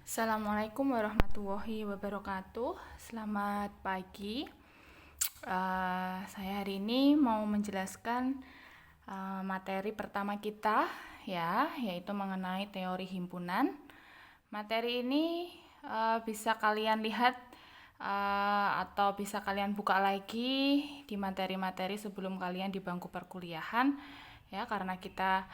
Assalamualaikum warahmatullahi wabarakatuh. Selamat pagi. Saya hari ini mau menjelaskan materi pertama kita, ya, yaitu mengenai teori himpunan. Materi ini bisa kalian lihat atau bisa kalian buka lagi di materi-materi sebelum kalian di bangku perkuliahan, ya, karena kita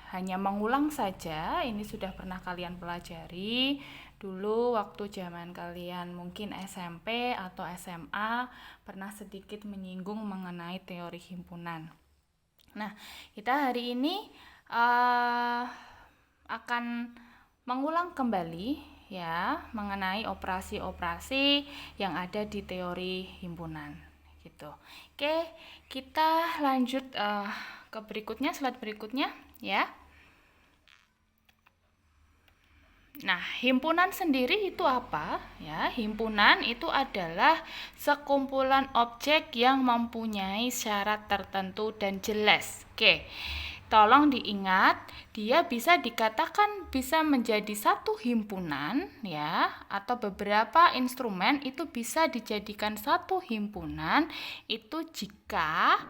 hanya mengulang saja. Ini sudah pernah kalian pelajari dulu waktu zaman kalian mungkin SMP atau SMA, pernah sedikit menyinggung mengenai teori himpunan. Nah, kita hari ini akan mengulang kembali, ya, mengenai operasi-operasi yang ada di teori himpunan gitu. Oke, kita lanjut ke berikutnya, slide berikutnya, ya. Nah, himpunan sendiri itu apa? Ya, himpunan itu adalah sekumpulan objek yang mempunyai syarat tertentu dan jelas. Oke, tolong diingat, dia bisa dikatakan bisa menjadi satu himpunan, ya, atau beberapa instrumen itu bisa dijadikan satu himpunan itu jika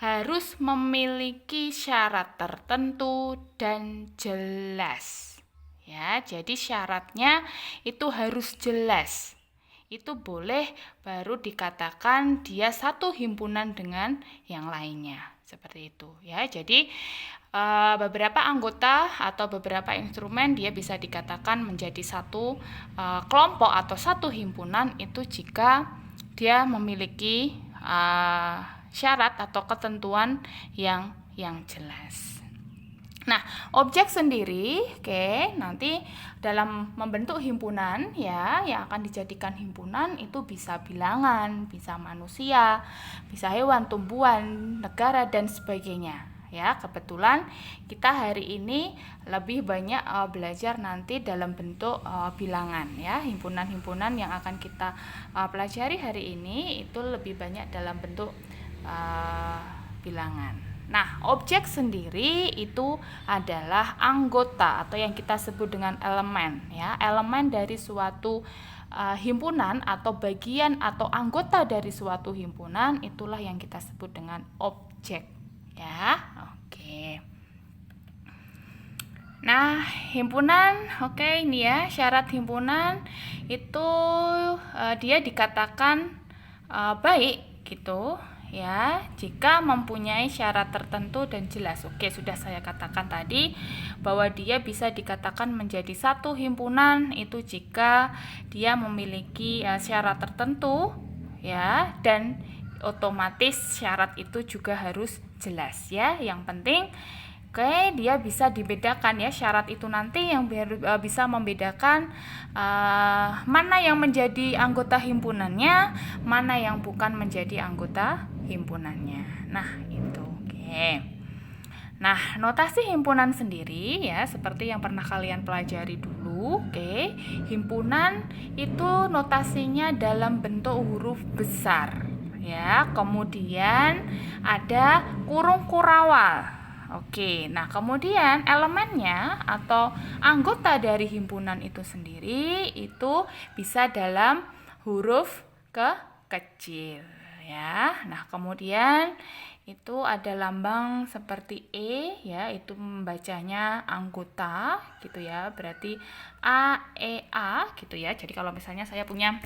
harus memiliki syarat tertentu dan jelas. Ya, jadi syaratnya itu harus jelas. Itu boleh baru dikatakan dia satu himpunan dengan yang lainnya. Seperti itu, ya. Jadi beberapa anggota atau beberapa instrumen dia bisa dikatakan menjadi satu kelompok atau satu himpunan itu jika dia memiliki syarat atau ketentuan yang jelas. Nah, objek sendiri, nanti dalam membentuk himpunan, ya, yang akan dijadikan himpunan itu bisa bilangan, bisa manusia, bisa hewan, tumbuhan, negara, dan sebagainya. Ya, kebetulan kita hari ini lebih banyak belajar nanti dalam bentuk bilangan, ya. Himpunan-himpunan yang akan kita pelajari hari ini itu lebih banyak dalam bentuk bilangan. Nah, objek sendiri itu adalah anggota atau yang kita sebut dengan elemen, ya. Elemen dari suatu himpunan atau bagian atau anggota dari suatu himpunan itulah yang kita sebut dengan objek, ya. Oke. Nah, himpunan, ini ya, syarat himpunan itu dia dikatakan baik gitu, ya, jika mempunyai syarat tertentu dan jelas. Oke, sudah saya katakan tadi bahwa dia bisa dikatakan menjadi satu himpunan itu jika dia memiliki syarat tertentu, ya, dan otomatis syarat itu juga harus jelas, ya. Yang penting dia bisa dibedakan, ya, syarat itu nanti yang bisa membedakan mana yang menjadi anggota himpunannya, mana yang bukan menjadi anggota himpunannya. Nah, itu. Oke. Nah, notasi himpunan sendiri, ya, seperti yang pernah kalian pelajari dulu. Oke. Himpunan itu notasinya dalam bentuk huruf besar, ya. Kemudian ada kurung kurawal. Oke, nah kemudian elemennya atau anggota dari himpunan itu sendiri itu bisa dalam huruf kecil, ya. Nah, kemudian itu ada lambang seperti E, ya, itu membacanya anggota gitu, ya. Berarti A, E, A gitu, ya. Jadi kalau misalnya saya punya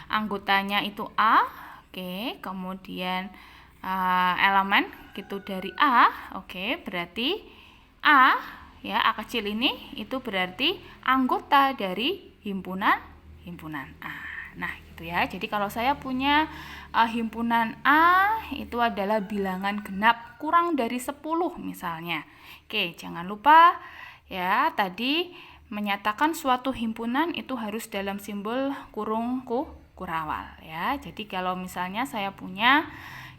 anggotanya itu A, kemudian elemen gitu dari A, berarti A, ya, A kecil ini itu berarti anggota dari himpunan A. Nah, gitu, ya. Jadi kalau saya punya himpunan A itu adalah bilangan genap kurang dari 10 misalnya. Jangan lupa, ya, tadi menyatakan suatu himpunan itu harus dalam simbol kurung kurawal, ya. Jadi kalau misalnya saya punya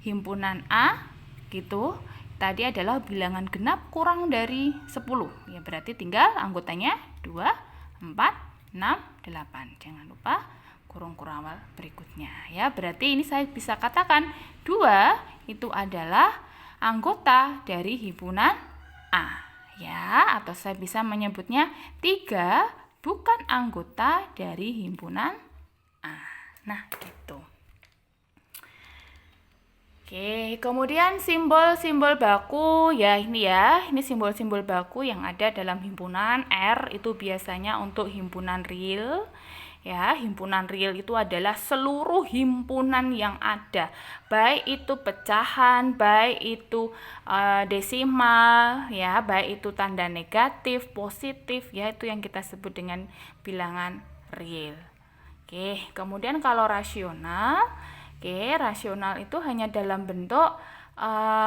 himpunan A gitu, tadi adalah bilangan genap kurang dari 10, ya, berarti tinggal anggotanya 2, 4, 6, 8. Jangan lupa kurung kurawal berikutnya, ya. Berarti ini saya bisa katakan 2 itu adalah anggota dari himpunan A, ya, atau saya bisa menyebutnya 3 bukan anggota dari himpunan A. Nah, gitu. Oke, kemudian simbol-simbol baku ya, ini simbol-simbol baku yang ada dalam himpunan. R itu biasanya untuk himpunan real. Ya, himpunan real itu adalah seluruh himpunan yang ada, baik itu pecahan, baik itu desimal, ya, baik itu tanda negatif, positif, ya, itu yang kita sebut dengan bilangan real. Oke, kemudian kalau rasional, rasional itu hanya dalam bentuk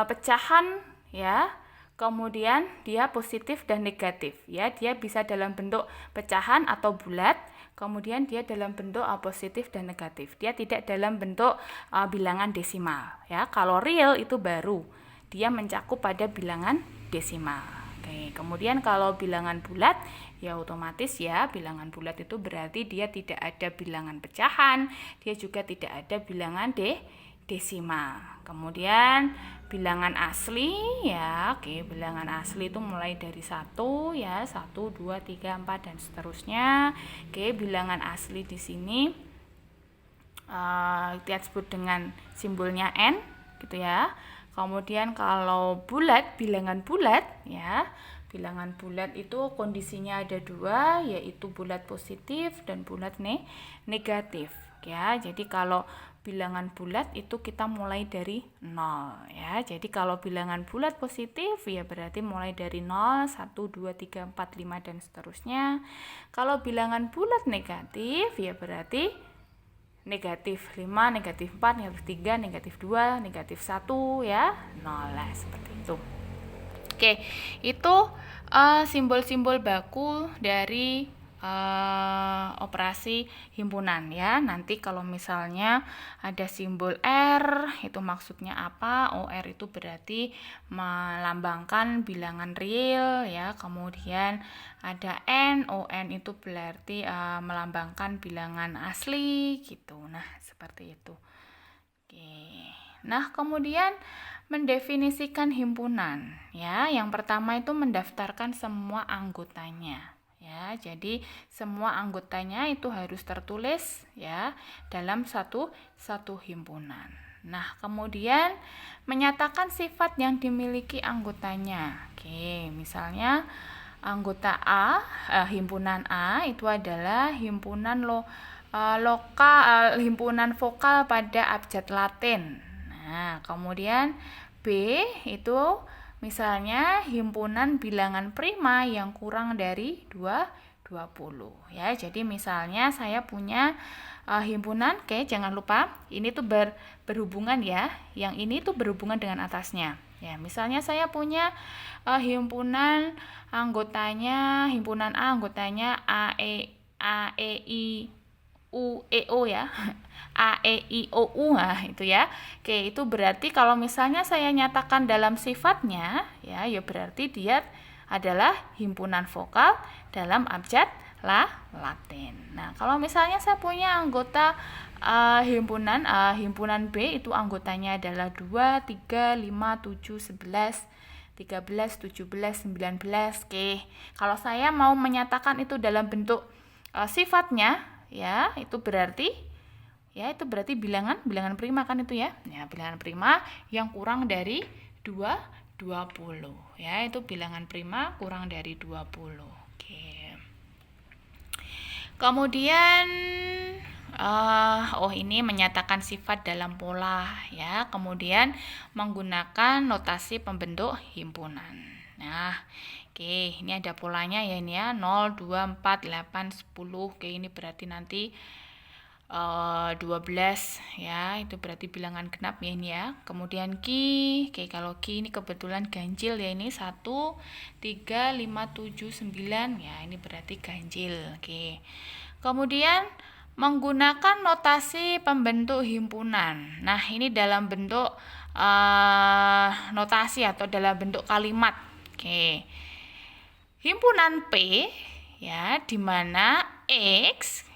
pecahan, ya. Kemudian dia positif dan negatif, ya. Dia bisa dalam bentuk pecahan atau bulat. Kemudian dia dalam bentuk positif dan negatif. Dia tidak dalam bentuk bilangan desimal, ya. Kalau real itu baru dia mencakup pada bilangan desimal. Oke, kemudian kalau bilangan bulat, ya otomatis ya bilangan bulat itu berarti dia tidak ada bilangan pecahan, dia juga tidak ada bilangan desimal. Kemudian bilangan asli, ya, bilangan asli itu mulai dari 1, ya, 1, 2, 3, 4 dan seterusnya. Bilangan asli di sini kita sebut dengan simbolnya N, gitu ya. Kemudian kalau bulat, bilangan bulat, ya, bilangan bulat itu kondisinya ada 2, yaitu bulat positif dan bulat negatif, ya. Jadi kalau bilangan bulat itu kita mulai dari 0, ya. Jadi kalau bilangan bulat positif ya berarti mulai dari 0, 1, 2, 3, 4, 5 dan seterusnya. Kalau bilangan bulat negatif ya berarti negatif 5, negatif 4, negatif 3, negatif 2, negatif 1, ya, 0 lah, seperti itu. Oke, itu simbol-simbol baku dari operasi himpunan, ya. Nanti kalau misalnya ada simbol R, itu maksudnya apa? OR itu berarti melambangkan bilangan real, ya. Kemudian ada N, ON itu berarti melambangkan bilangan asli, gitu. Nah, seperti itu. Oke. Nah, kemudian mendefinisikan himpunan, ya. Yang pertama itu mendaftarkan semua anggotanya. Ya, jadi semua anggotanya itu harus tertulis, ya, dalam satu himpunan. Nah, kemudian menyatakan sifat yang dimiliki anggotanya. Oke, misalnya anggota A, himpunan A itu adalah himpunan himpunan vokal pada abjad Latin. Nah, kemudian B itu misalnya himpunan bilangan prima yang kurang dari 20, ya. Jadi misalnya saya punya himpunan, jangan lupa ini tuh berhubungan, ya. Yang ini tuh berhubungan dengan atasnya. Ya, misalnya saya punya himpunan anggotanya, himpunan A anggotanya A E I U E O, ya. A, E, I, O, U, nah, itu ya. Oke, itu berarti kalau misalnya saya nyatakan dalam sifatnya, ya berarti dia adalah himpunan vokal dalam abjad Latin. Nah, kalau misalnya saya punya anggota himpunan B itu anggotanya adalah 2, 3, 5, 7, 11, 13, 17, 19. Oke, kalau saya mau menyatakan itu dalam bentuk sifatnya, ya, itu berarti bilangan prima kan itu, ya. Ya, bilangan prima yang kurang dari 20, ya, itu bilangan prima kurang dari 20. Oke. Kemudian ini menyatakan sifat dalam pola, ya. Kemudian menggunakan notasi pembentuk himpunan. Nah, oke, ini ada polanya, ya, ini ya, 0, 2, 4, 8, 10. Oke, ini berarti nanti 12, ya, itu berarti bilangan genap, ya, ini ya. Kemudian ki, kalau ki ini kebetulan ganjil, ya, ini 1, 3, 5, 7, 9, ya, ini berarti ganjil. Oke. Kemudian menggunakan notasi pembentuk himpunan. Nah, ini dalam bentuk notasi atau dalam bentuk kalimat. Oke. Himpunan P, ya, di mana X,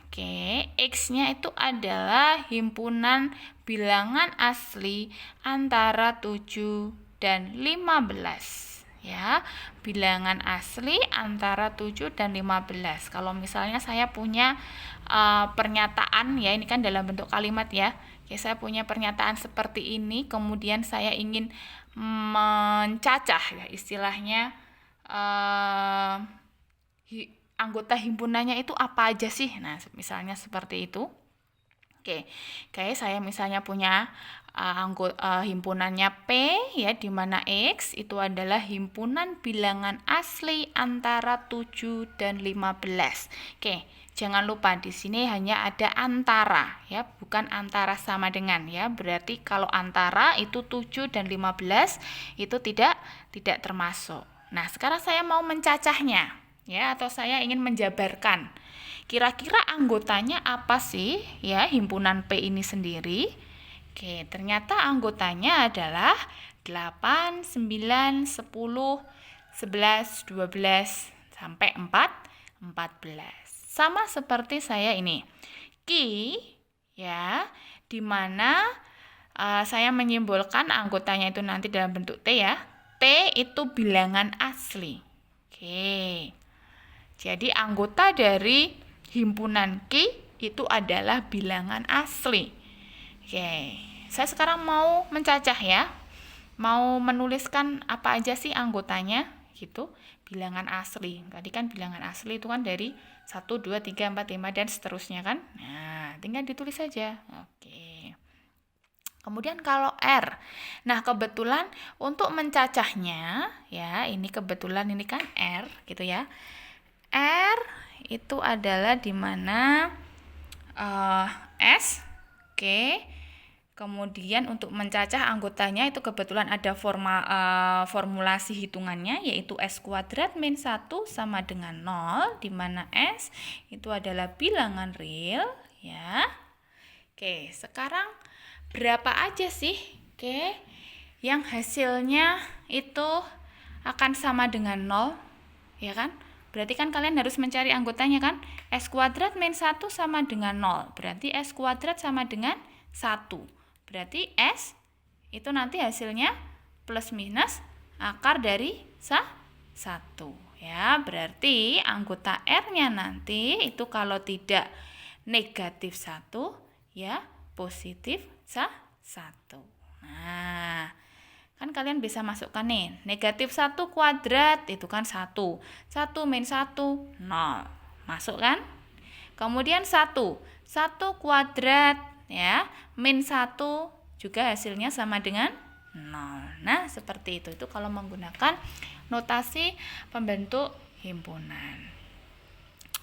X-nya itu adalah himpunan bilangan asli antara 7 dan 15. ya, bilangan asli antara 7 dan 15. Kalau misalnya saya punya pernyataan, ya ini kan dalam bentuk kalimat ya. Oke, saya punya pernyataan seperti ini, kemudian saya ingin mencacah ya istilahnya, anggota himpunannya itu apa aja sih. Nah, misalnya seperti itu. Oke, kayak saya misalnya punya himpunannya P, ya, di mana X itu adalah himpunan bilangan asli antara 7 dan 15. Oke, jangan lupa di sini hanya ada antara, ya, bukan antara sama dengan, ya. Berarti kalau antara itu 7 dan 15 itu tidak termasuk. Nah, sekarang saya mau mencacahnya, ya, atau saya ingin menjabarkan. Kira-kira anggotanya apa sih, ya, himpunan P ini sendiri? Oke, ternyata anggotanya adalah 8, 9, 10, 11, 12, sampai 14. Sama seperti saya ini. Ki, ya, dimana saya menyimbolkan anggotanya itu nanti dalam bentuk T, ya. T itu bilangan asli. Oke. Jadi anggota dari himpunan Ki itu adalah bilangan asli. Oke, saya sekarang mau mencacah, ya. Mau menuliskan apa aja sih anggotanya gitu. Bilangan asli. Tadi kan bilangan asli itu kan dari 1, 2, 3, 4, 5 dan seterusnya kan. Nah, tinggal ditulis saja. Oke. Kemudian kalau R. Nah, kebetulan untuk mencacahnya, ya, ini kebetulan ini kan R gitu ya. R itu adalah di mana S, oke. Kemudian untuk mencacah anggotanya itu kebetulan ada formulasi hitungannya, yaitu S kuadrat min 1 sama dengan 0, di mana S itu adalah bilangan real, ya. Oke, sekarang berapa aja sih, oke, yang hasilnya itu akan sama dengan 0, ya kan? Berarti kan kalian harus mencari anggotanya kan? S kuadrat min 1 sama dengan 0. Berarti S kuadrat sama dengan 1. Berarti S itu nanti hasilnya plus minus akar dari 1. Ya, berarti anggota R-nya nanti itu kalau tidak negatif 1, ya positif 1. Nah, kan kalian bisa masukkan nih, negatif 1 kuadrat itu kan 1. 1 min 1, 0. Masuk kan? Kemudian 1 kuadrat, ya, min 1 juga hasilnya sama dengan 0. Nah, seperti itu. Itu kalau menggunakan notasi pembentuk himpunan.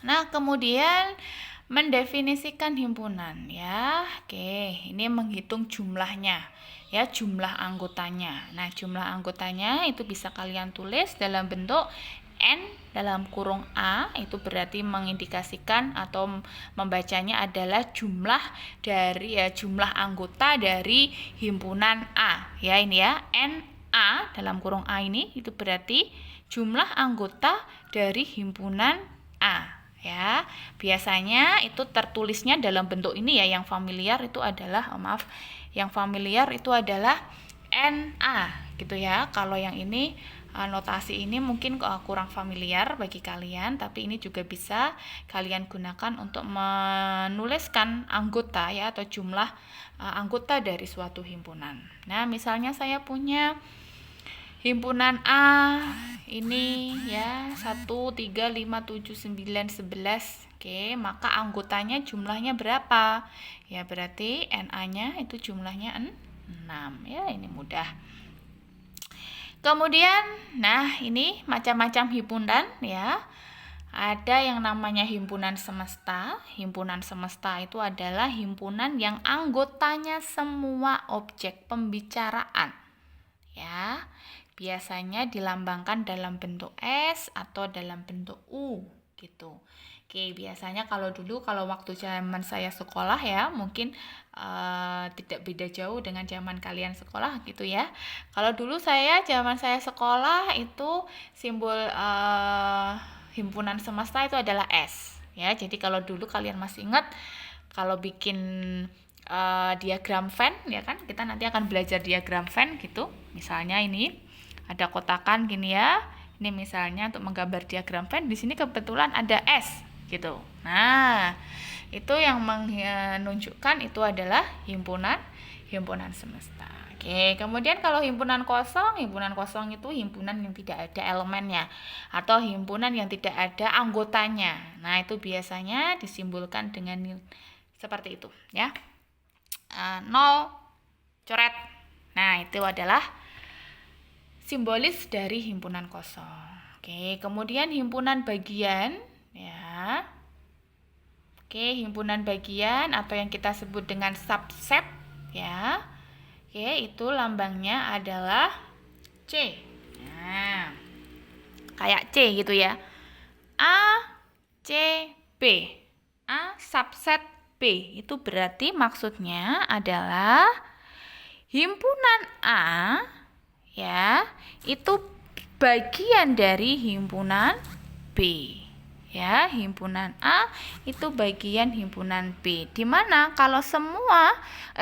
Nah, kemudian mendefinisikan himpunan, ya. Oke, ini menghitung jumlahnya, ya, jumlah anggotanya. Nah, jumlah anggotanya itu bisa kalian tulis dalam bentuk N dalam kurung A, itu berarti mengindikasikan atau membacanya adalah jumlah dari, ya, jumlah anggota dari himpunan A, ya, ini ya, NA dalam kurung A ini itu berarti jumlah anggota dari himpunan A. Ya, biasanya itu tertulisnya dalam bentuk ini, ya, yang familiar itu adalah NA gitu ya. Kalau yang ini notasi ini mungkin kurang familiar bagi kalian, tapi ini juga bisa kalian gunakan untuk menuliskan anggota, ya, atau jumlah anggota dari suatu himpunan. Nah, misalnya saya punya himpunan A ini, ya, 1, 3, 5, 7, 9, 11. Oke, maka anggotanya jumlahnya berapa? Ya, berarti NA-nya itu jumlahnya 6. Ya, ini mudah. Kemudian, nah, ini macam-macam himpunan, ya. Ada yang namanya himpunan semesta. Himpunan semesta itu adalah himpunan yang anggotanya semua objek pembicaraan, ya. Biasanya dilambangkan dalam bentuk S atau dalam bentuk U gitu. Oke, biasanya kalau waktu zaman saya sekolah, ya, mungkin tidak beda jauh dengan zaman kalian sekolah gitu ya. Kalau dulu zaman saya sekolah itu simbol himpunan semesta itu adalah S, ya. Jadi kalau dulu kalian masih ingat kalau bikin diagram Venn, ya kan, kita nanti akan belajar diagram Venn gitu. Misalnya ini ada kotakan gini ya. Ini misalnya untuk menggambar diagram Venn, di sini kebetulan ada S gitu. Nah, itu yang menunjukkan itu adalah himpunan semesta. Oke, kemudian kalau himpunan kosong itu himpunan yang tidak ada elemennya atau himpunan yang tidak ada anggotanya. Nah, itu biasanya disimbolkan dengan seperti itu ya. 0 coret. Nah, itu adalah simbolis dari himpunan kosong. Oke, kemudian himpunan bagian ya. Oke, himpunan bagian atau yang kita sebut dengan subset ya. Oke, itu lambangnya adalah C. Nah, kayak C gitu ya. A, C, B. A subset B. Itu berarti maksudnya adalah himpunan A ya, itu bagian dari himpunan B. Ya, himpunan A itu bagian himpunan B. Dimana kalau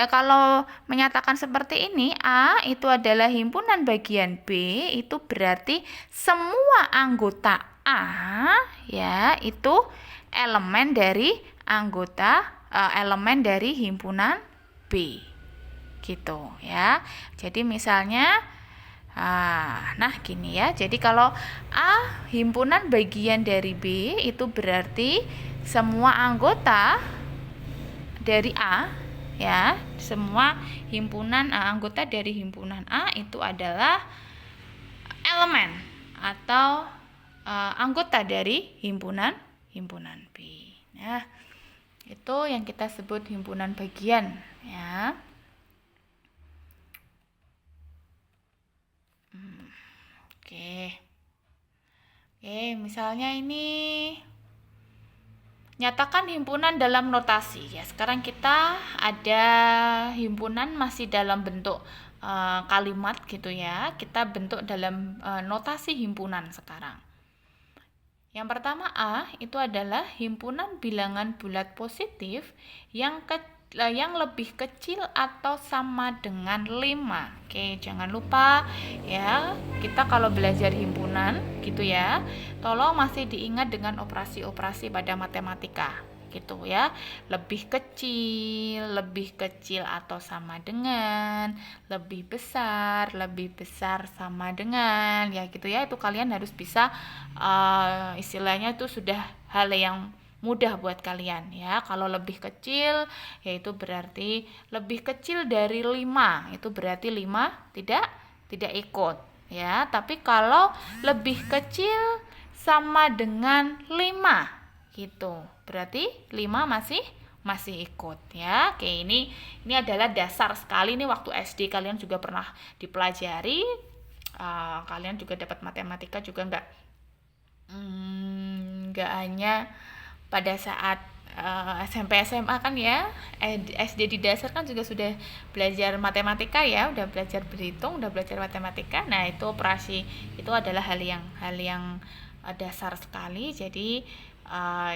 kalau menyatakan seperti ini, A itu adalah himpunan bagian B, itu berarti semua anggota A ya itu elemen dari elemen dari himpunan B. Gitu ya. Jadi misalnya nah gini ya, jadi kalau A himpunan bagian dari B itu berarti semua anggota dari A ya, semua anggota dari himpunan A itu adalah elemen atau anggota dari himpunan B. Nah, itu yang kita sebut himpunan bagian ya. Oke, misalnya ini nyatakan himpunan dalam notasi. Ya, sekarang kita ada himpunan masih dalam bentuk kalimat gitu ya. Kita bentuk dalam notasi himpunan sekarang. Yang pertama A itu adalah himpunan bilangan bulat positif yang lebih kecil atau sama dengan 5. Oke, jangan lupa ya, kita kalau belajar himpunan gitu ya, tolong masih diingat dengan operasi-operasi pada matematika gitu ya. Lebih kecil atau sama dengan, lebih besar sama dengan ya gitu ya. Itu kalian harus bisa istilahnya itu sudah hal yang mudah buat kalian ya. Kalau lebih kecil yaitu berarti lebih kecil dari 5, itu berarti 5 tidak ikut ya. Tapi kalau lebih kecil sama dengan 5 gitu, berarti 5 masih ikut ya. Oke, ini adalah dasar sekali, ini waktu SD kalian juga pernah dipelajari. Kalian juga dapat matematika juga enggak hanya pada saat SMP SMA kan ya. SD di dasar kan juga sudah belajar matematika ya, udah belajar berhitung, udah belajar matematika. Nah, itu operasi itu adalah hal yang dasar sekali. Jadi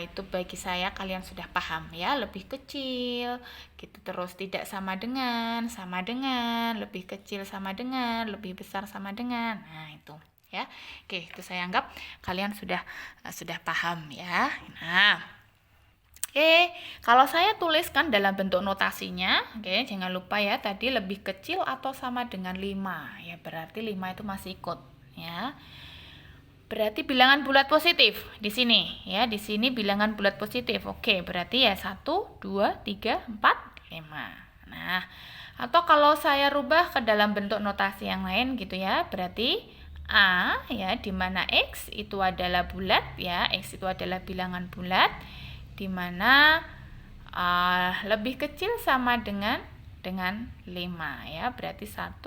itu bagi saya kalian sudah paham ya. Lebih kecil gitu, terus tidak sama dengan, lebih kecil sama dengan, lebih besar sama dengan. Nah, itu ya. Oke, itu saya anggap kalian sudah paham ya. Nah, kalau saya tuliskan dalam bentuk notasinya, jangan lupa ya, tadi lebih kecil atau sama dengan 5 ya, berarti 5 itu masih ikut ya. Berarti bilangan bulat positif di sini ya, di sini bilangan bulat positif. Oke, berarti ya 1 2 3 4 5. Nah, atau kalau saya rubah ke dalam bentuk notasi yang lain gitu ya, berarti A ya, di mana X itu adalah bulat ya, X itu adalah bilangan bulat, di mana lebih kecil sama dengan 5 ya, berarti 1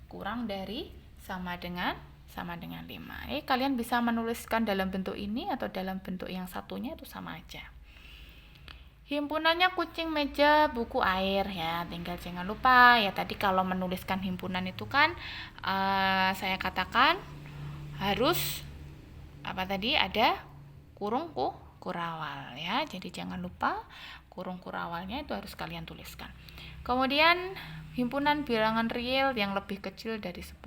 kurang dari sama dengan 5. Kalian bisa menuliskan dalam bentuk ini atau dalam bentuk yang satunya, itu sama aja. Himpunannya kucing, meja, buku, air ya. Tinggal jangan lupa ya, tadi kalau menuliskan himpunan itu kan saya katakan harus ada kurung kurawal ya. Jadi jangan lupa kurung kurawalnya itu harus kalian tuliskan. Kemudian himpunan bilangan real yang lebih kecil dari 10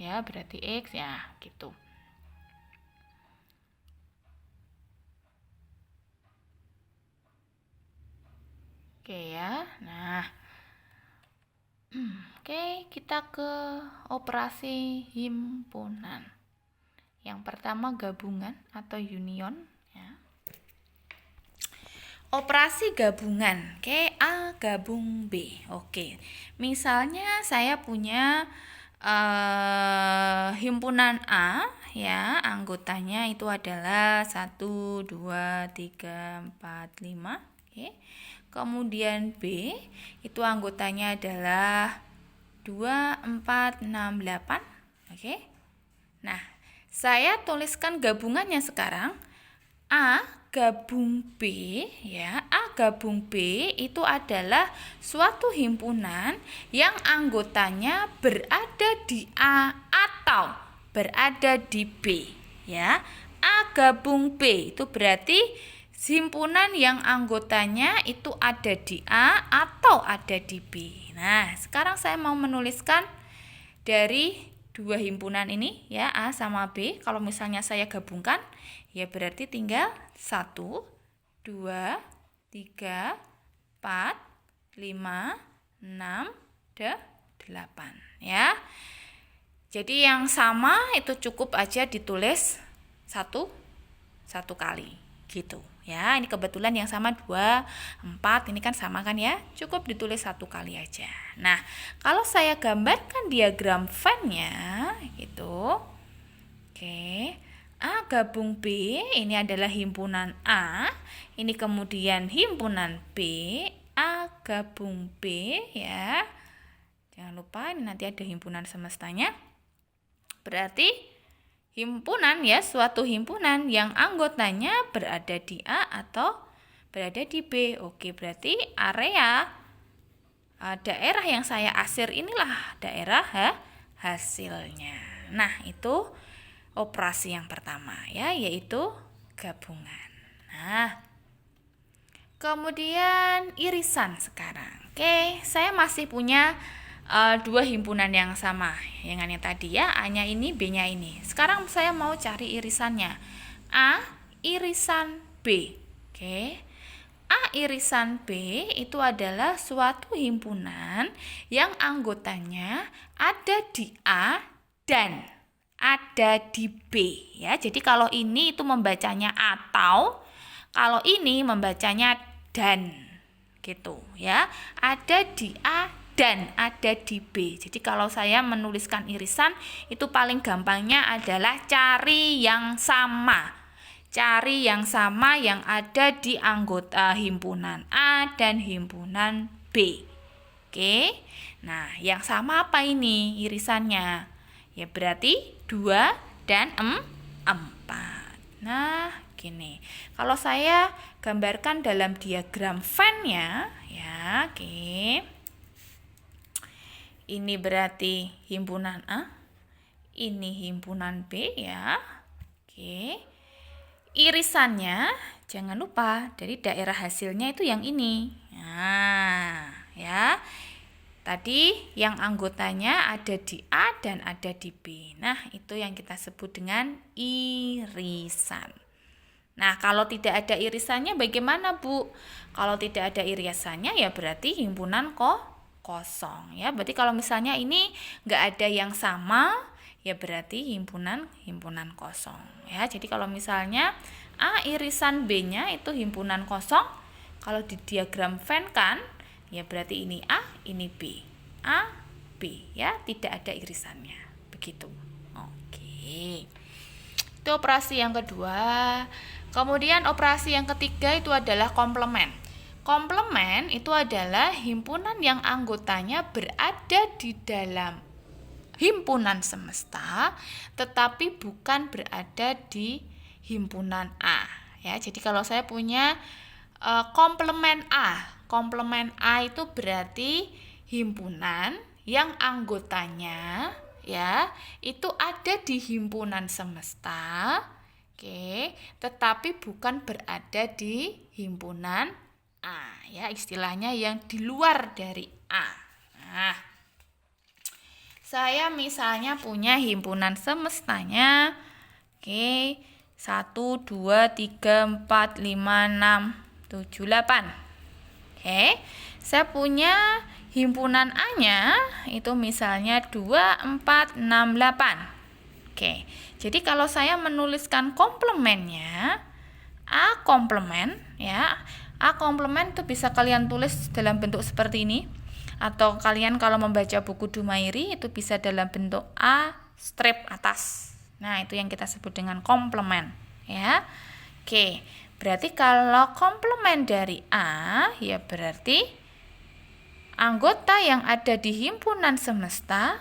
ya, berarti X ya, gitu. Oke ya. Nah, oke, kita ke operasi himpunan. Yang pertama gabungan atau union ya. Operasi gabungan, oke, A gabung B. Oke. Misalnya saya punya himpunan A ya, anggotanya itu adalah 1 2 3 4 5, oke. Kemudian B itu anggotanya adalah 2 4 6 8, oke. Nah, saya tuliskan gabungannya sekarang. A gabung B ya. A gabung B itu adalah suatu himpunan yang anggotanya berada di A atau berada di B ya. A gabung B itu berarti himpunan yang anggotanya itu ada di A atau ada di B. Nah, sekarang saya mau menuliskan dari dua himpunan ini ya, A sama B. Kalau misalnya saya gabungkan ya berarti tinggal 1 2 3 4 5 6 8 ya. Jadi yang sama itu cukup aja ditulis satu kali gitu ya. Ini kebetulan yang sama 2 4, ini kan sama kan ya, cukup ditulis 1 kali aja. Nah, kalau saya gambarkan diagram Venn-nya gitu, oke, A gabung B ini adalah himpunan A, ini kemudian himpunan B, A gabung B ya. Jangan lupa ini nanti ada himpunan semestanya. Berarti himpunan ya, suatu himpunan yang anggotanya berada di A atau berada di B. Oke, berarti area daerah yang saya asir inilah daerah hasilnya. Nah, itu operasi yang pertama ya, yaitu gabungan. Nah, kemudian irisan sekarang. Oke, saya masih punya dua himpunan yang sama dengan yang tadi ya, A-nya ini, B-nya ini. Sekarang saya mau cari irisannya. A irisan B. Oke. A irisan B itu adalah suatu himpunan yang anggotanya ada di A dan ada di B ya. Jadi kalau ini itu membacanya atau, kalau ini membacanya dan gitu ya. Ada di A dan ada di B. Jadi kalau saya menuliskan irisan itu paling gampangnya adalah cari yang sama. Cari yang sama yang ada di anggota himpunan A dan himpunan B. Oke. Nah, yang sama apa ini irisannya? Ya berarti 2 dan 4. Nah, gini. Kalau saya gambarkan dalam diagram Venn-nya ya, oke. Ini berarti himpunan A, ini himpunan B ya. Oke. Irisannya jangan lupa dari daerah hasilnya itu yang ini. Nah, ya. Tadi yang anggotanya ada di A dan ada di B. Nah, itu yang kita sebut dengan irisan. Nah, kalau tidak ada irisannya bagaimana, Bu? Kalau tidak ada irisannya ya berarti himpunan kosong ya. Berarti kalau misalnya ini nggak ada yang sama ya berarti himpunan kosong ya. Jadi kalau misalnya A irisan B-nya itu himpunan kosong, kalau di diagram Venn kan ya berarti ini A, ini B. A, B ya, tidak ada irisannya. Begitu. Oke. Itu operasi yang kedua. Kemudian operasi yang ketiga itu adalah komplement. Komplement itu adalah himpunan yang anggotanya berada di dalam himpunan semesta tetapi bukan berada di himpunan A ya. Jadi kalau saya punya komplement A. Komplement A itu berarti himpunan yang anggotanya ya itu ada di himpunan semesta Oke, tetapi bukan berada di himpunan A, ya, istilahnya yang di luar dari A. Nah, saya misalnya punya himpunan semestanya. Oke, 1, 2, 3, 4, 5, 6, 7, 8. Oke, saya punya himpunan A-nya itu misalnya 2, 4, 6, 8. Oke, jadi kalau saya menuliskan komplemennya, A komplemen, ya, A komplemen itu bisa kalian tulis dalam bentuk seperti ini, atau kalian kalau membaca buku Dumairi itu bisa dalam bentuk A strip atas. Nah, itu yang kita sebut dengan komplemen, ya. Oke, berarti kalau komplemen dari A, ya berarti anggota yang ada di himpunan semesta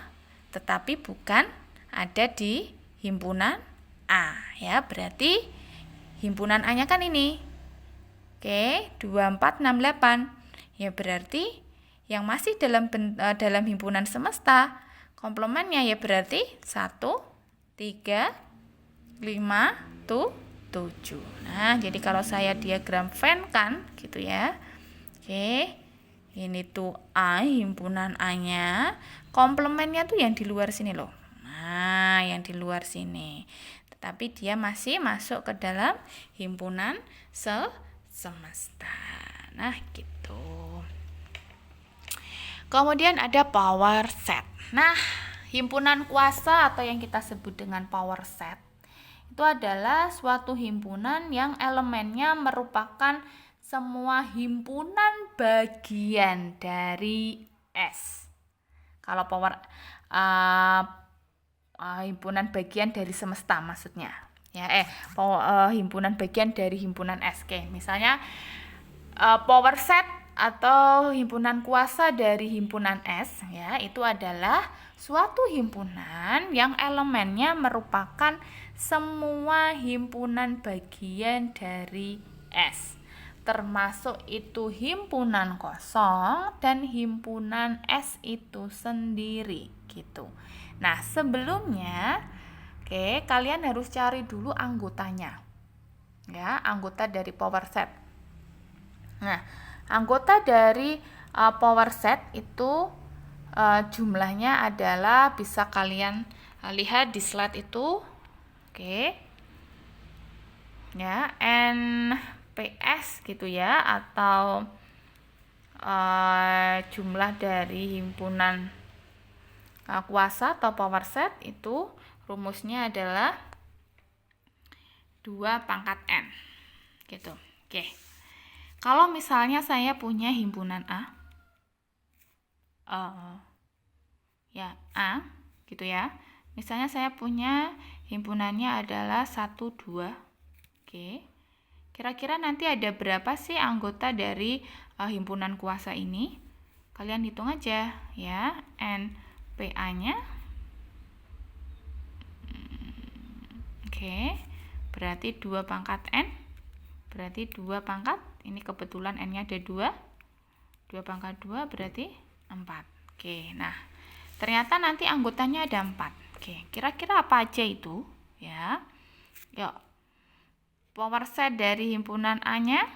tetapi bukan ada di himpunan A, ya. Berarti himpunan A-nya kan ini. Oke, 2, 4, 6, 8. Ya berarti yang masih dalam himpunan semesta, komplemennya ya berarti 1, 3, 5, 7. Nah, jadi kalau saya diagram Venn kan gitu ya. Oke. Ini tuh A, himpunan A-nya, komplemennya tuh yang di luar sini loh. Nah, yang di luar sini. Tetapi dia masih masuk ke dalam himpunan semesta. Nah, gitu. Kemudian ada power set. Nah, himpunan kuasa atau yang kita sebut dengan power set itu adalah suatu himpunan yang elemennya merupakan semua himpunan bagian dari S. Kalau himpunan bagian dari semesta maksudnya. Ya, himpunan bagian dari himpunan S. Oke, misalnya power set atau himpunan kuasa dari himpunan S, ya, itu adalah suatu himpunan yang elemennya merupakan semua himpunan bagian dari S, termasuk itu himpunan kosong dan himpunan S itu sendiri, gitu. Nah, sebelumnya, kalian harus cari dulu anggotanya, ya, anggota dari power set. Nah, anggota dari power set itu jumlahnya adalah bisa kalian lihat di slide itu. Oke. Ya, NPS gitu ya, atau jumlah dari himpunan kuasa atau power set itu rumusnya adalah 2 pangkat N. Gitu. Oke. Kalau misalnya saya punya himpunan A, ya A, gitu ya. Misalnya saya punya himpunannya adalah 1, 2. Oke. Kira-kira nanti ada berapa sih anggota dari himpunan kuasa ini? Kalian hitung aja ya. NPA-nya. Oke. Berarti 2 pangkat N. Berarti 2 pangkat. Ini kebetulan N-nya ada 2. 2 pangkat 2 berarti 4. Oke, nah ternyata nanti anggotanya ada 4. Oke, kira-kira apa aja itu? Ya, yuk. Power set dari himpunan A-nya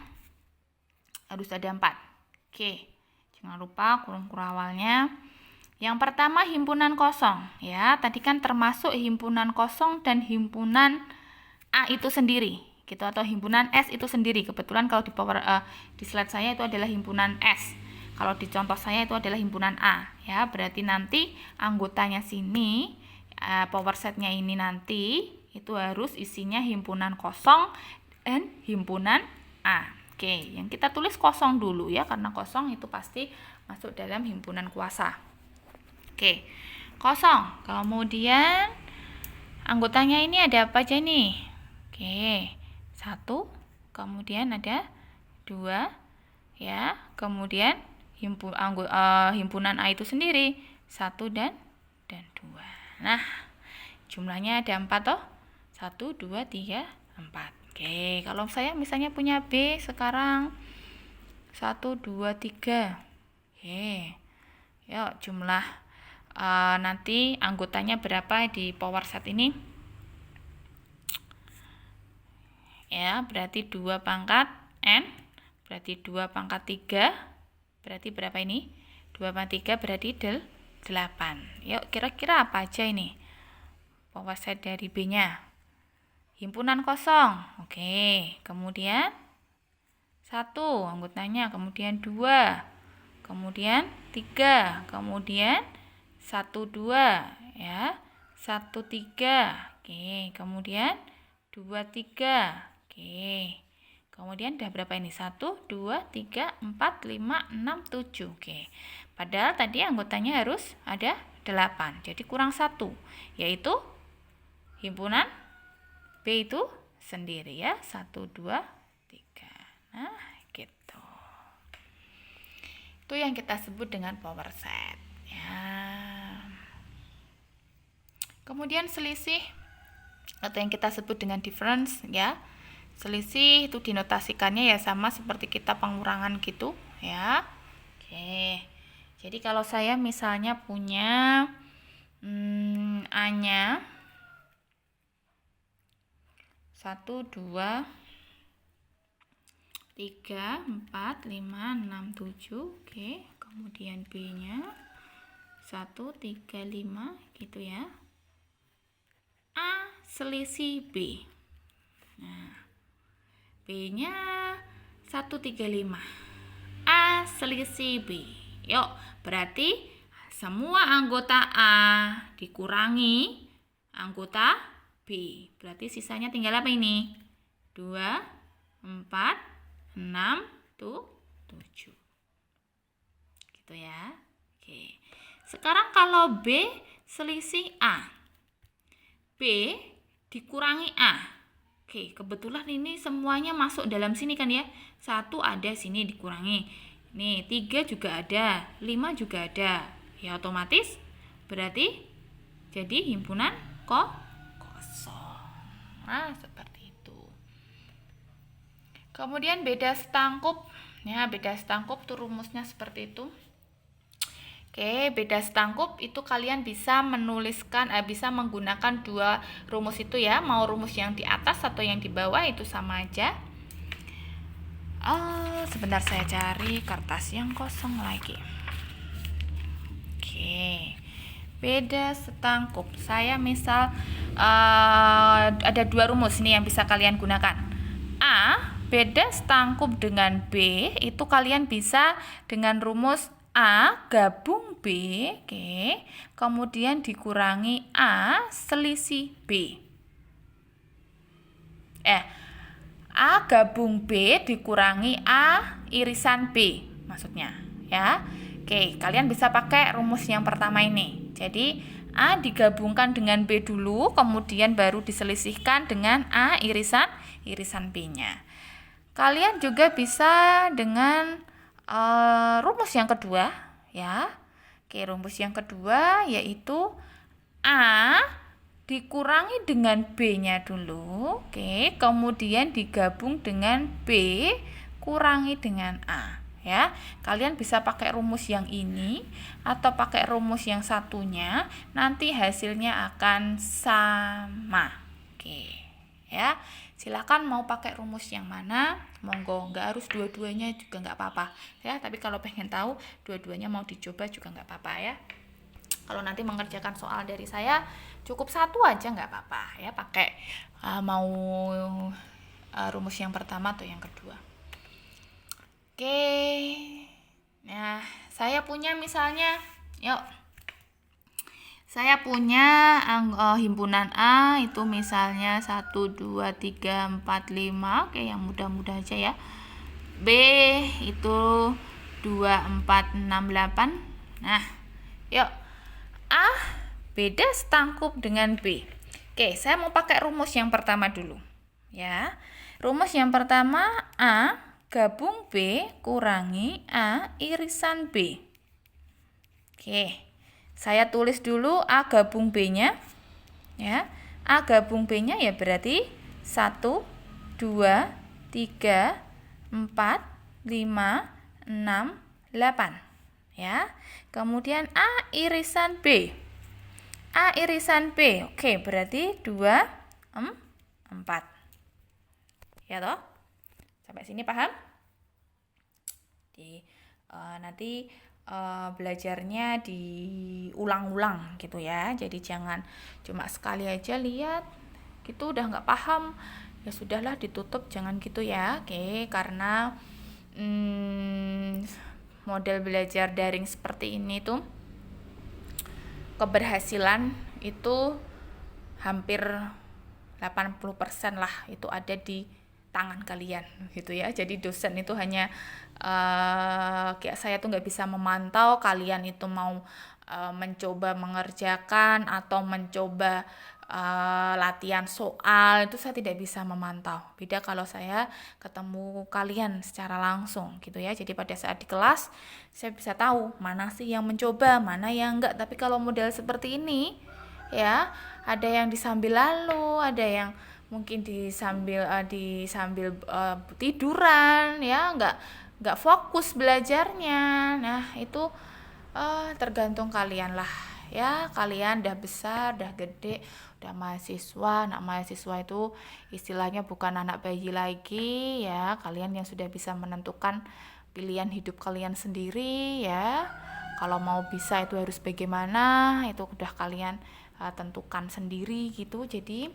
harus ada 4. Oke, jangan lupa kurung awalnya. Yang pertama himpunan kosong. Ya, tadi kan termasuk himpunan kosong dan himpunan A itu sendiri. Gitu, atau himpunan S itu sendiri. Kebetulan kalau di slide saya itu adalah himpunan S. Kalau di contoh saya itu adalah himpunan A, ya. Berarti nanti anggotanya sini power setnya ini nanti itu harus isinya himpunan kosong dan himpunan A. Oke, yang kita tulis kosong dulu ya, karena kosong itu pasti masuk dalam himpunan kuasa. Oke, kosong. Kemudian anggotanya ini ada apa aja nih? Oke, 1, kemudian ada 2, ya, kemudian himpunan A itu sendiri 1 dan 2. Nah, jumlahnya ada 4 toh. 1, 2, 3, 4. Oke, kalau saya misalnya punya B sekarang 1, 2, 3. Oke, yuk jumlah nanti anggotanya berapa di power set ini? ya, berarti 2 pangkat N, berarti 2 pangkat 3, berarti berapa ini? 2 pangkat 3 berarti 8. Yuk, kira-kira apa aja ini? Power set dari B-nya. Himpunan kosong. Oke, kemudian 1 anggotanya, kemudian 2, kemudian 3, kemudian 1 2 ya. 1 3. Oke, kemudian 2 3. Oke. Kemudian udah berapa ini? 1 2 3 4 5 6 7. Oke. Padahal tadi anggotanya harus ada 8. Jadi kurang 1, yaitu himpunan B itu sendiri ya. 1 2 3. Nah, gitu. Itu yang kita sebut dengan power set ya. Kemudian selisih atau yang kita sebut dengan difference ya. Selisih itu dinotasikannya ya sama seperti kita pengurangan gitu ya. Oke. Jadi kalau saya misalnya punya A-nya 1 2 3 4 5 6 7. Oke. Kemudian B-nya 1 3 5 gitu ya. A selisih B. Nah, B-nya 1 3 5. A selisih B. Yuk, berarti semua anggota A dikurangi anggota B. Berarti sisanya tinggal apa ini? 2, 4, 6, 7. Gitu ya. Oke. Sekarang kalau B selisih A. B dikurangi A. Oke, kebetulan ini semuanya masuk dalam sini kan ya. 1 ada sini dikurangi. Nih, 3 juga ada, 5 juga ada. Ya otomatis berarti jadi himpunan kosong. Nah, seperti itu. Kemudian beda setangkup. Ya, beda setangkup tuh rumusnya seperti itu. Oke, beda setangkup itu kalian bisa menuliskan, bisa menggunakan dua rumus itu ya. Mau rumus yang di atas atau yang di bawah itu sama aja. Sebentar saya cari kertas yang kosong lagi. Oke, beda setangkup. Saya misal ada dua rumus ini yang bisa kalian gunakan. A, beda setangkup dengan B, itu kalian bisa dengan rumus A gabung B, oke, kemudian dikurangi A selisih B. A gabung B dikurangi A irisan B, maksudnya ya. Oke, kalian bisa pakai rumus yang pertama ini. Jadi A digabungkan dengan B dulu, kemudian baru diselisihkan dengan A irisan B-nya. Kalian juga bisa dengan rumus yang kedua ya. Oke, rumus yang kedua yaitu A dikurangi dengan B-nya dulu. Oke, kemudian digabung dengan B kurangi dengan A ya. Kalian bisa pakai rumus yang ini atau pakai rumus yang satunya, nanti hasilnya akan sama. Oke ya. Silakan mau pakai rumus yang mana, monggo, nggak harus dua-duanya juga nggak apa-apa ya. Tapi kalau pengen tahu dua-duanya mau dicoba juga nggak apa-apa ya. Kalau nanti mengerjakan soal dari saya cukup satu aja nggak apa-apa ya, pakai mau rumus yang pertama atau yang kedua. Oke, nah saya punya misalnya, saya punya himpunan A itu misalnya 1, 2, 3, 4, 5. Oke, yang mudah-mudah aja ya. B itu 2, 4, 6, 8. Nah, yuk. A beda setangkup dengan B. Oke, saya mau pakai rumus yang pertama dulu. Ya. Rumus yang pertama A gabung B kurangi A irisan B. Oke. Saya tulis dulu A gabung B-nya. Ya. A gabung B-nya ya berarti 1, 2, 3, 4, 5, 6, 8. Ya. Kemudian A irisan B. A irisan B. Oke, berarti 2, 4. Ya toh? Sampai sini paham? Nanti belajarnya diulang-ulang gitu ya. Jadi jangan cuma sekali aja lihat gitu udah nggak paham, ya sudahlah ditutup, jangan gitu ya. Oke, karena model belajar daring seperti ini tuh keberhasilan itu hampir 80% lah itu ada di tangan kalian gitu ya. Jadi dosen itu hanya kayak saya tuh nggak bisa memantau kalian itu mau mencoba mengerjakan atau mencoba latihan soal, itu saya tidak bisa memantau. Beda kalau saya ketemu kalian secara langsung gitu ya. Jadi pada saat di kelas saya bisa tahu mana sih yang mencoba, mana yang enggak. Tapi kalau model seperti ini ya, ada yang disambil lalu, ada yang mungkin disambil tiduran ya, nggak fokus belajarnya. Nah itu tergantung kalian lah ya. Kalian udah besar, udah gede, udah mahasiswa. Anak mahasiswa itu istilahnya bukan anak bayi lagi ya. Kalian yang sudah bisa menentukan pilihan hidup kalian sendiri ya. Kalau mau bisa itu harus bagaimana, itu udah kalian tentukan sendiri gitu. Jadi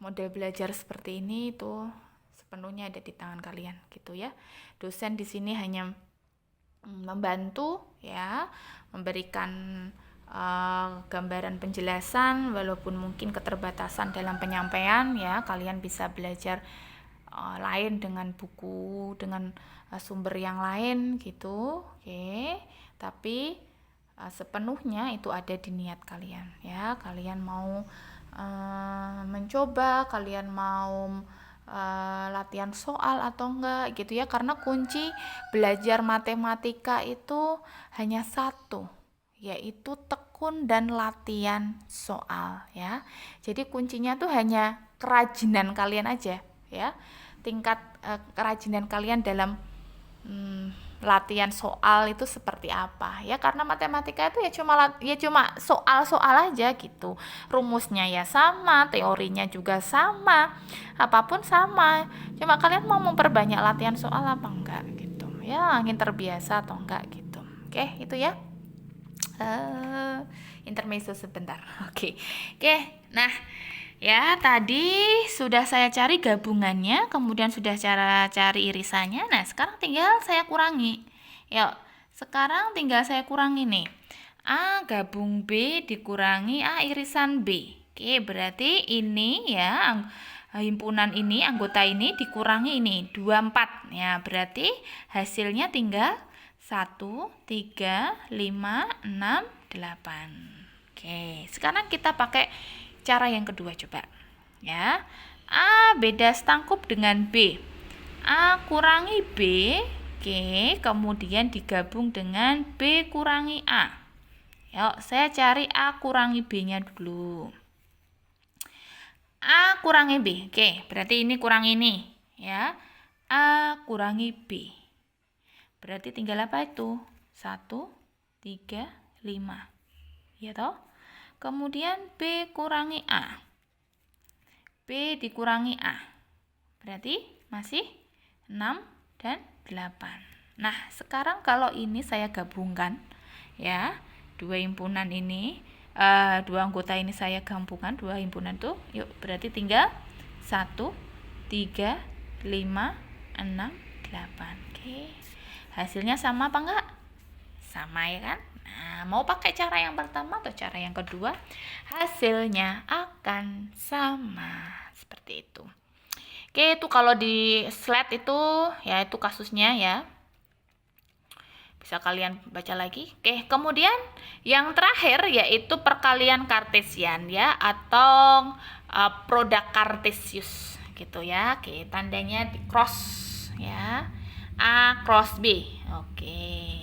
model belajar seperti ini itu sepenuhnya ada di tangan kalian gitu ya. Dosen di sini hanya membantu ya, memberikan gambaran penjelasan, walaupun mungkin keterbatasan dalam penyampaian ya. Kalian bisa belajar lain dengan buku, dengan sumber yang lain gitu. Oke. Tapi sepenuhnya itu ada di niat kalian ya. Kalian mau mencoba, kalian mau latihan soal atau enggak gitu ya. Karena kunci belajar matematika itu hanya satu, yaitu tekun dan latihan soal ya. Jadi kuncinya tuh hanya kerajinan kalian aja ya. Tingkat kerajinan kalian dalam latihan soal itu seperti apa ya. Karena matematika itu ya cuma soal-soal aja gitu. Rumusnya ya sama, teorinya juga sama, apapun sama. Cuma kalian mau memperbanyak latihan soal apa enggak gitu ya, ingin terbiasa atau enggak gitu. Oke, itu ya. Intermezzo sebentar. Oke. Nah ya, tadi sudah saya cari gabungannya, kemudian sudah cara cari irisannya. Nah, sekarang tinggal saya kurangi. Yuk, sekarang tinggal saya kurangi nih. A gabung B dikurangi A irisan B. Oke, berarti ini ya, himpunan ini, anggota ini dikurangi ini, 24. Ya, berarti hasilnya tinggal 1, 3, 5, 6, 8. Oke, sekarang kita pakai cara yang kedua coba ya. A beda setangkup dengan B. A kurangi B, oke, kemudian digabung dengan B kurangi A. Yuk, saya cari A kurangi B-nya dulu. A kurangi B, oke, berarti ini kurang ini ya. A kurangi B, berarti tinggal apa itu? 1, 3, 5 ya toh. Kemudian B kurangi A. B dikurangi A. Berarti masih 6 dan 8. Nah, sekarang kalau ini saya gabungkan ya, dua himpunan ini, dua anggota ini saya gabungkan, dua himpunan tuh. Yuk, berarti tinggal 1, 3, 5, 6, 8. Oke. Hasilnya sama apa enggak? Sama ya kan? Nah, mau pakai cara yang pertama atau cara yang kedua, hasilnya akan sama seperti itu. Oke, itu kalau di slide itu ya, itu kasusnya ya. Bisa kalian baca lagi. Oke, kemudian yang terakhir yaitu perkalian kartesian ya, atau produk kartesius gitu ya. Oke, tandanya di cross ya. A cross B. Oke.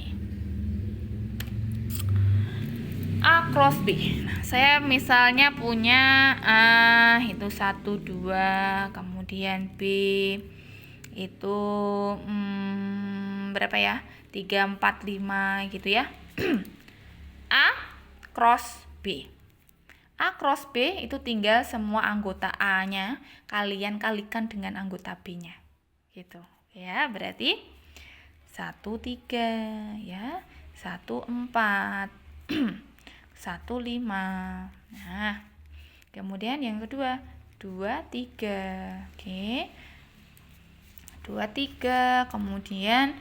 A cross B. Nah, saya misalnya punya itu 1, 2, kemudian B itu berapa ya? 3, 4, 5 gitu ya. A cross B. A cross B itu tinggal semua anggota A-nya kalian kalikan dengan anggota B-nya. Gitu. Ya, berarti 1 3 ya, 1 4 1 5. Nah, kemudian yang kedua 2 3. Oke. 2 3, kemudian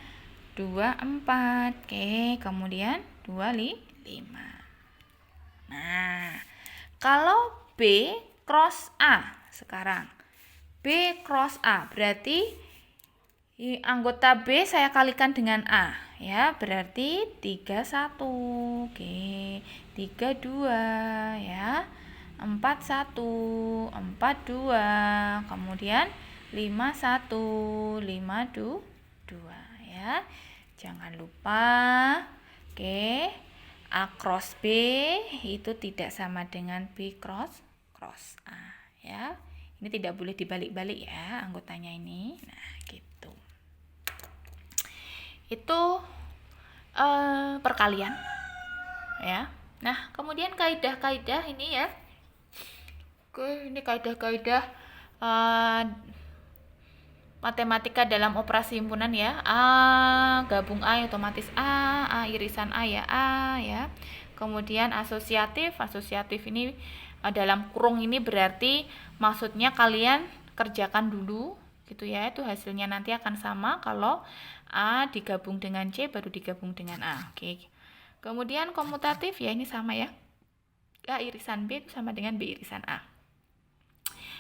2 4. Oke, kemudian 2 5. Nah, kalau B cross A sekarang. B cross A berarti anggota B saya kalikan dengan A ya, berarti 3 1. Oke, 3 2 ya. 4 1 4 2, kemudian 5 1 5 2 ya. Jangan lupa. Oke. A cross B itu tidak sama dengan B cross A ya. Ini tidak boleh dibalik-balik ya anggotanya ini. Nah, gitu. Itu perkalian ya. Nah, kemudian kaidah-kaidah ini ya. Oke, ini kaidah-kaidah matematika dalam operasi himpunan ya. A gabung A otomatis A irisan A ya A ya. Kemudian asosiatif ini dalam kurung ini berarti maksudnya kalian kerjakan dulu gitu ya. Itu hasilnya nanti akan sama kalau A digabung dengan C baru digabung dengan A. Oke. Kemudian komutatif ya, ini sama ya. A irisan B itu sama dengan B irisan A.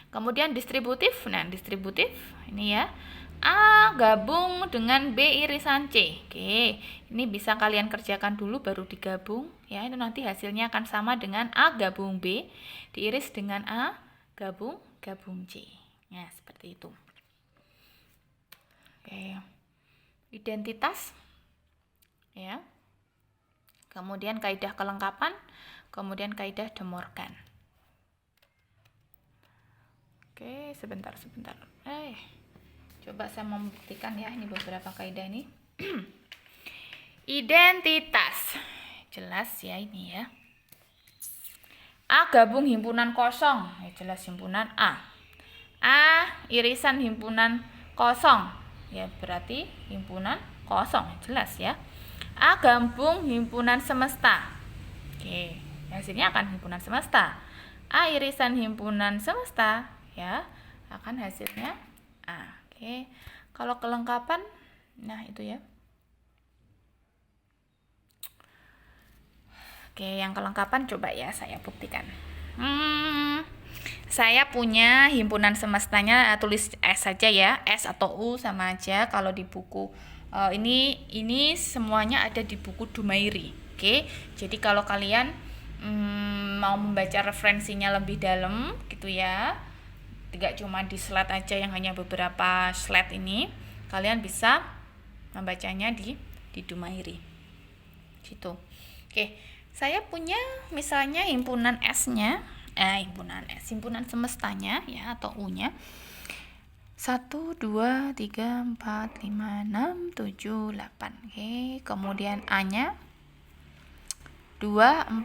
Kemudian distributif, nah distributif ini ya, A gabung dengan B irisan C. Oke, ini bisa kalian kerjakan dulu baru digabung ya, itu nanti hasilnya akan sama dengan A gabung B diiris dengan A gabung C. Ya, seperti itu. Oke. Identitas ya. Kemudian kaidah kelengkapan, kemudian kaidah De Morgan. Oke, sebentar. Coba saya membuktikan ya, ini beberapa kaidah ini. Identitas. Jelas ya ini ya. A gabung himpunan kosong, ya jelas himpunan A. A irisan himpunan kosong, ya berarti himpunan kosong, jelas ya. A gabung himpunan semesta. Oke, hasilnya akan himpunan semesta. A irisan himpunan semesta, ya akan hasilnya A. Oke, kalau kelengkapan, nah itu ya. Oke, yang kelengkapan coba ya saya buktikan. Saya punya himpunan semestanya, tulis S saja ya, S atau U sama aja. Kalau di buku ini semuanya ada di buku Dumairi. Oke, jadi kalau kalian mau membaca referensinya lebih dalam gitu ya, tidak cuma di slide aja yang hanya beberapa slide ini, kalian bisa membacanya di Dumairi gitu. Oke, saya punya misalnya himpunan S-nya, himpunan semestanya ya atau U-nya 1 2 3 4 5 6 7 8. Oke, kemudian A-nya 2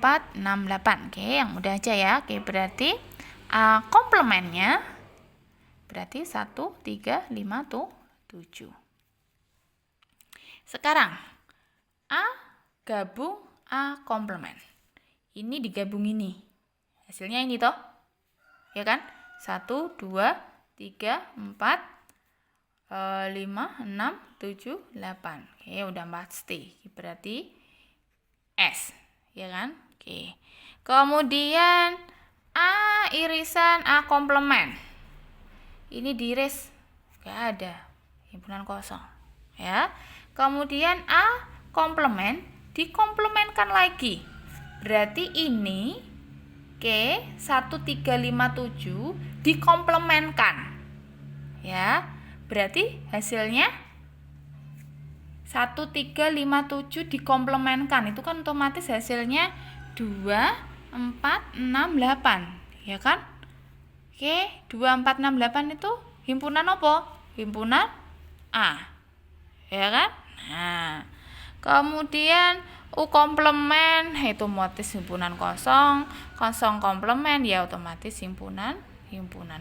4 6 8. Oke, yang mudah aja ya. Oke, berarti A komplemennya berarti 1 3 5 7. Sekarang A gabung A komplemen. Ini digabung ini. Hasilnya ini toh. Ya kan? 1 2 3 4 5 6 7 8. Oke, udah pasti. Berarti S, ya kan? Oke. Kemudian A irisan A komplemen. Ini diiris, enggak ada. Himpunan kosong, ya. Kemudian A komplemen dikomplemenkan lagi. Berarti ini Oke, 1357 dikomplemenkan. Ya. Berarti hasilnya 1357 dikomplemenkan. Itu kan otomatis hasilnya 2 4 6 8, ya kan? Oke, 2 4 6 8 itu himpunan apa? Himpunan A. Ya kan? Nah, Kemudian U komplement itu otomatis himpunan kosong, kosong komplement ya otomatis himpunan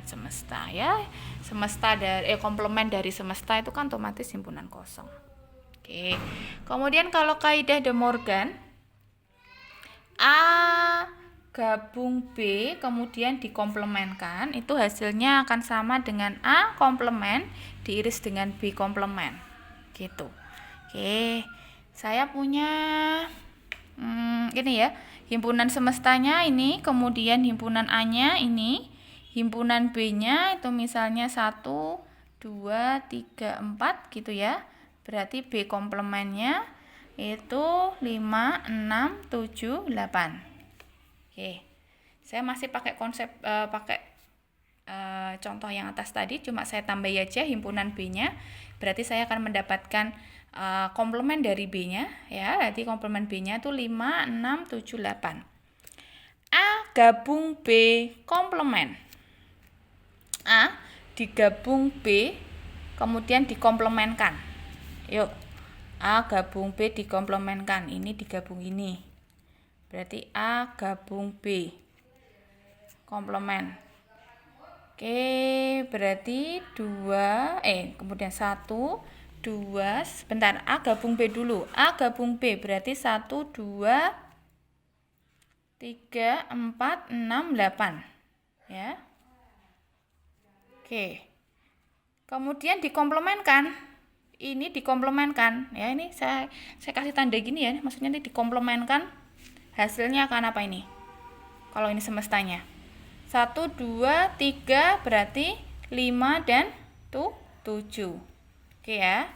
semesta ya. Semesta dari komplement dari semesta itu kan otomatis himpunan kosong. Oke. Kemudian kalau kaidah De Morgan, A gabung B kemudian dikomplementkan, itu hasilnya akan sama dengan A komplement diiris dengan B komplement. Gitu. Oke. Saya punya ini ya, himpunan semestanya ini, kemudian himpunan A-nya ini, himpunan B-nya itu misalnya 1, 2, 3, 4 gitu ya. Berarti B komplementnya itu 5, 6, 7, 8. Oke. Saya masih pakai konsep contoh yang atas tadi, cuma saya tambah aja himpunan B-nya. Berarti saya akan mendapatkan komplement dari B-nya ya. Berarti komplement B-nya itu 5, 6, 7, 8. A gabung B komplement. A digabung B kemudian dikomplementkan. Yuk. A gabung B dikomplementkan. Ini digabung ini. Berarti A gabung B komplement. Oke, berarti 2 kemudian 1, 2, sebentar, A gabung B dulu. A gabung B berarti 1, 2, 3, 4, 6, 8 ya. Oke. Kemudian dikomplementkan. Ini dikomplementkan ya, ini saya kasih tanda gini ya, maksudnya ini dikomplementkan. Hasilnya akan apa ini? Kalau ini semestanya 1, 2, 3 berarti 5 dan 7. Oke ya.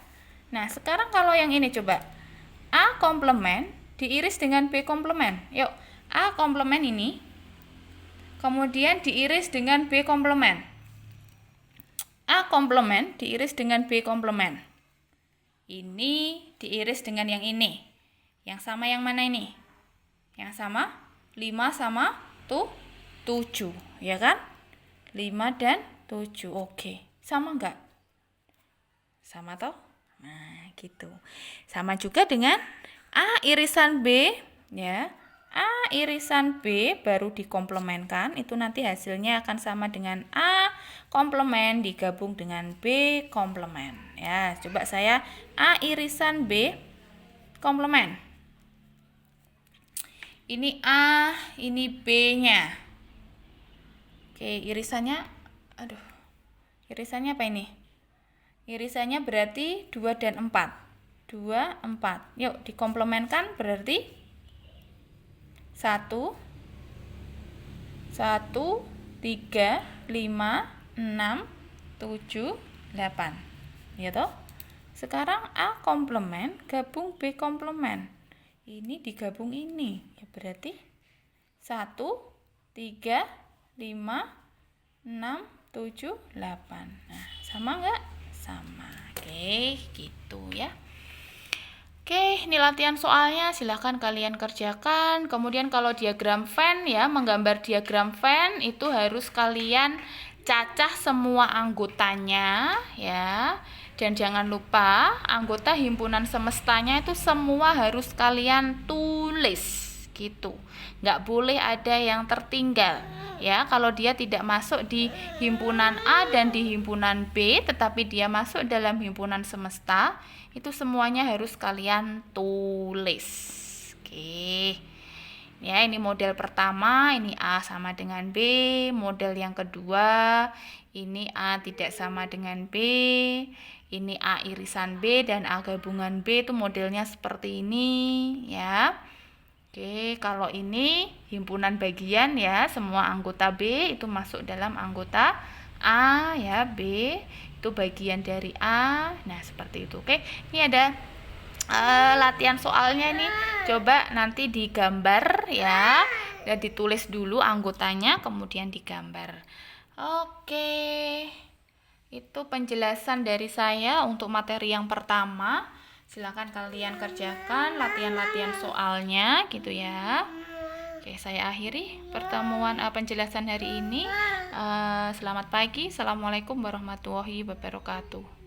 Nah, sekarang kalau yang ini coba. A komplement diiris dengan B komplement. Yuk, A komplement ini kemudian diiris dengan B komplement. A komplement diiris dengan B komplement. Ini diiris dengan yang ini. Yang sama yang mana ini? Yang sama 5 sama 7, ya kan? 5 dan 7. Oke. Sama enggak? Sama toh? Nah, gitu. Sama juga dengan A irisan B ya. A irisan B baru dikomplementkan, itu nanti hasilnya akan sama dengan A komplement digabung dengan B komplement. Ya, coba saya A irisan B komplement. Ini A, ini B-nya. Oke, irisannya irisannya apa ini? Irisannya berarti 2 dan 4. 2, 4. Yuk, dikomplementkan berarti 1, 1, 3, 5, 6, 7, 8. Ya toh? Sekarang A komplement gabung B komplement. Ini digabung ini. Ya berarti 1, 3, 5, 6, 7, 8. Nah, sama enggak? Sama. Oke, gitu ya. Oke, ini latihan soalnya, silahkan kalian kerjakan. Kemudian kalau diagram Venn ya, menggambar diagram Venn itu harus kalian cacah semua anggotanya ya. Dan jangan lupa anggota himpunan semestanya itu semua harus kalian tulis gitu. Nggak boleh ada yang tertinggal ya. Kalau dia tidak masuk di himpunan A dan di himpunan B, tetapi dia masuk dalam himpunan semesta, itu semuanya harus kalian tulis. Oke. Ya, ini model pertama, ini A sama dengan B. Model yang kedua, ini A tidak sama dengan B. Ini A irisan B dan A gabungan B, itu modelnya seperti ini ya. Oke, kalau ini himpunan bagian ya, semua anggota B itu masuk dalam anggota A ya, B itu bagian dari A. Nah, seperti itu. Oke, ini ada latihan soalnya nih. Coba nanti digambar ya. Dan ditulis dulu anggotanya kemudian digambar. Oke. Itu penjelasan dari saya untuk materi yang pertama. Silakan kalian kerjakan latihan-latihan soalnya gitu ya. Oke, saya akhiri pertemuan penjelasan hari ini. Selamat pagi. Assalamualaikum warahmatullahi wabarakatuh.